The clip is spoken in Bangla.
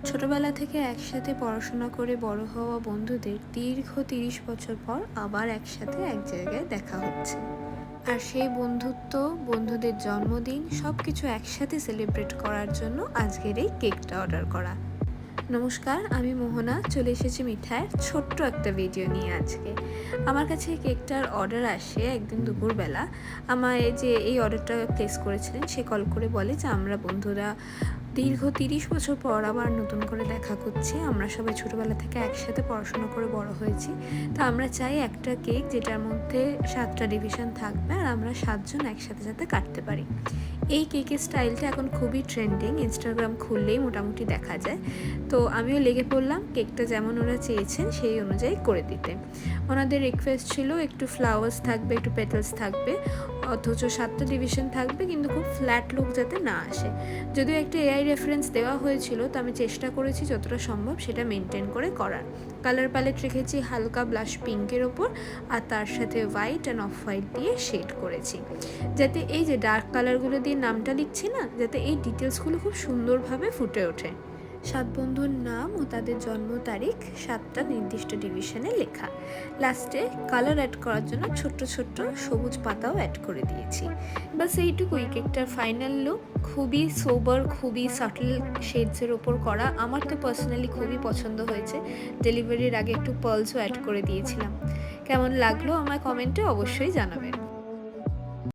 ছোটবেলা থেকে একসাথে পড়াশোনা করে বড় হওয়া বন্ধুদের দীর্ঘ ৩০ বছর পর আবার একসাথে এক জায়গায় দেখা হচ্ছে। আর সেই বন্ধুত্ব, বন্ধুদের জন্মদিন সবকিছু একসাথে সেলিব্রেট করার জন্য আজকের এই কেকটা অর্ডার করা। নমস্কার, আমি মোহনা চলে এসেছি মিঠাইয়ের ছোট্ট একটা ভিডিও নিয়ে আজকে। আমার কাছে এই কেকটার অর্ডার আসে একদিন দুপুরবেলা। আমায় যে এই অর্ডারটা প্লেস করেছিলেন সে কল করে বলে যে আমরা বন্ধুরা দীর্ঘ ৩০ বছর পর আবার নতুন করে দেখা করছি। আমরা সবাই ছোটোবেলা থেকে একসাথে পড়াশোনা করে বড় হয়েছি। তো আমরা চাই একটা কেক যেটার মধ্যে 7টা ডিভিশন থাকবে আর আমরা 7 জন একসাথে যাতে কাটতে পারি। এই কেকের স্টাইলটা এখন খুবই ট্রেন্ডিং, ইনস্টাগ্রাম খুললেই মোটামুটি দেখা যায়। তো আমিও লেগে পড়লাম কেকটা যেমন ওরা চেয়েছেন সেই অনুযায়ী করে দিতে। ওনাদের রিকোয়েস্ট ছিল একটু ফ্লাওয়ার্স থাকবে, একটু পেটালস থাকবে, অথচ 7টা ডিভিশন থাকবে, কিন্তু খুব ফ্ল্যাট লুক যাতে না আসে। যদিও একটা এআই রেফারেন্স দেওয়া হয়েছিল, তো আমি চেষ্টা করেছি যতটা সম্ভব সেটা মেনটেন করে করার। কালার প্যালেট রেখেছি হালকা ব্লাশ পিঙ্কের ওপর, আর তার সাথে হোয়াইট অ্যান্ড অফ হোয়াইট দিয়ে শেড করেছি, যাতে এই যে ডার্ক কালারগুলো দিয়ে নামটা লিখছি না, যাতে এই ডিটেলসগুলো খুব সুন্দরভাবে ফুটে ওঠে। 7 বন্ধুর নাম ও তাদের জন্ম তারিখ 7টা নির্দিষ্ট ডিভিশনে লেখা। লাস্টে কালার অ্যাড করার জন্য ছোট্ট ছোট্ট সবুজ পাতাও অ্যাড করে দিয়েছি। বাস এইটুকুই কেকটার ফাইনাল লুক। খুবই সোবার, খুবই সাটল শেডসের ওপর করা। আমার তো পার্সোনালি খুবই পছন্দ হয়েছে। ডেলিভারির আগে একটু পার্লসও অ্যাড করে দিয়েছিলাম। কেমন লাগলো আমায় কমেন্টে অবশ্যই জানাবেন।